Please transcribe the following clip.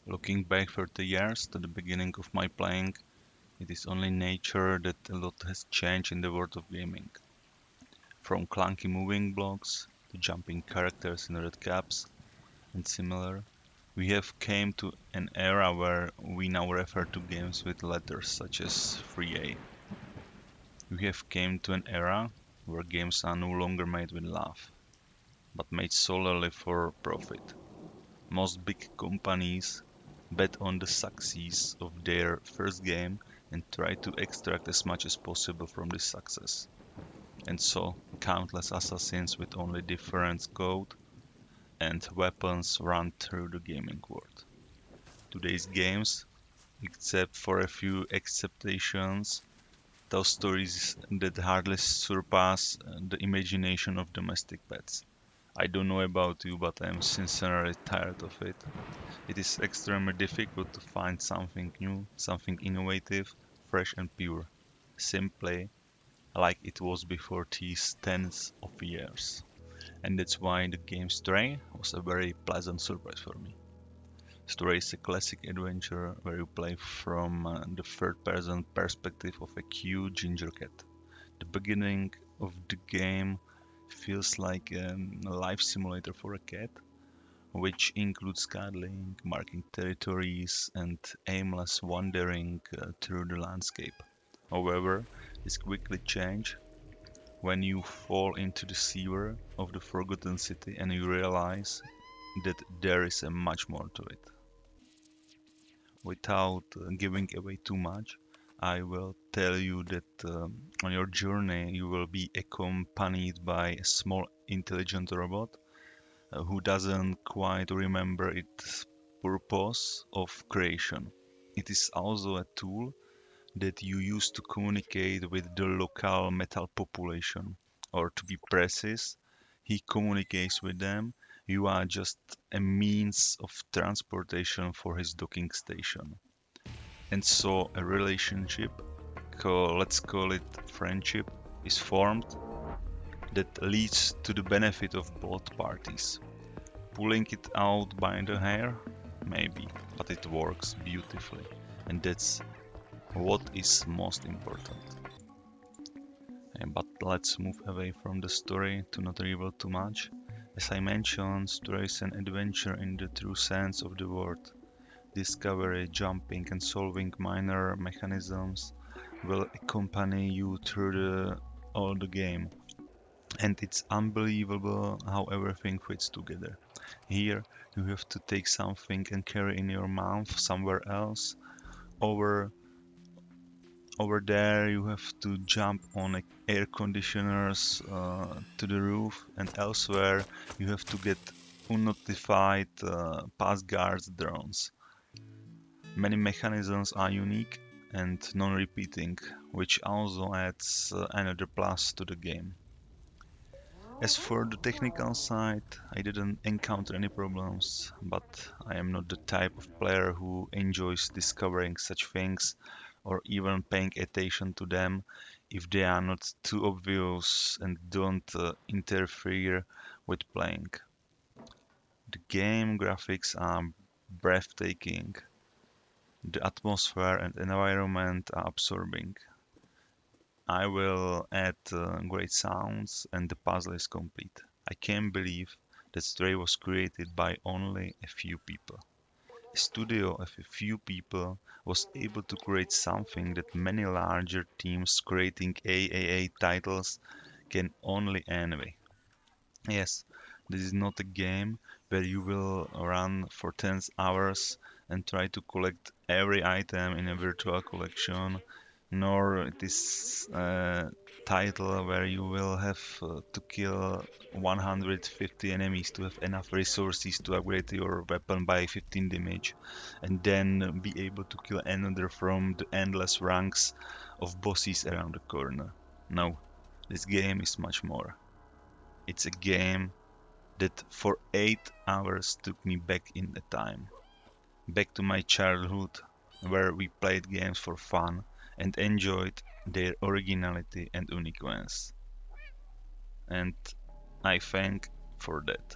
Looking back 30 years to the beginning of my playing, it is only nature that a lot has changed in the world of gaming. From clunky moving blocks to jumping characters in red caps and similar, we have came to an era where we now refer to games with letters such as 3A. We have came to an era where games are no longer made with love, but made solely for profit. Most big companies bet on the success of their first game and try to extract as much as possible from this success. And so, countless assassins with only different code and weapons run through the gaming world. Today's games, except for a few exceptions, tell stories that hardly surpass the imagination of domestic pets. I don't know about you, but I'm sincerely tired of it. It is extremely difficult to find something new, something innovative, fresh and pure, simply like it was before these tens of years. And that's why the game Stray was a very pleasant surprise for me. Stray is a classic adventure where you play from the third person perspective of a cute ginger cat. The beginning of the game feels like a life simulator for a cat, which includes cuddling, marking territories, and aimless wandering through the landscape. However, this quickly changes when you fall into the sewer of the Forgotten City and you realize that there is a much more to it. Without giving away too much, I will tell you that on your journey you will be accompanied by a small intelligent robot who doesn't quite remember its purpose of creation. It is also a tool that you use to communicate with the local metal population, or to be precise, he communicates with them. You are just a means of transportation for his docking station. And so a relationship, let's call it friendship, is formed that leads to the benefit of both parties. Pulling it out by the hair? Maybe, but it works beautifully, and that's what is most important. But let's move away from the story to not reveal too much. As I mentioned, story is an adventure in the true sense of the word. Discovery, jumping, and solving minor mechanisms will accompany you through all the game. And it's unbelievable how everything fits together. Here, you have to take something and carry in your mouth somewhere else. Over over there, you have to jump on air conditioners to the roof, and elsewhere, you have to get unnotified past guards drones. Many mechanisms are unique and non-repeating, which also adds another plus to the game. As for the technical side, I didn't encounter any problems, but I am not the type of player who enjoys discovering such things or even paying attention to them if they are not too obvious and don't interfere with playing. The game graphics are breathtaking, the atmosphere and environment are absorbing. I will add great sounds and the puzzle is complete. I can't believe that Stray was created by only a few people. A studio of a few people was able to create something that many larger teams creating AAA titles can only envy. Yes, this is not a game where you will run for 10 hours and try to collect every item in a virtual collection, nor it is a title where you will have to kill 150 enemies to have enough resources to upgrade your weapon by 15 damage and then be able to kill another from the endless ranks of bosses around the corner. No, this game is much more. It's a game that for 8 hours took me back in the time, back to my childhood, where we played games for fun and enjoyed their originality and uniqueness. And I thank for that.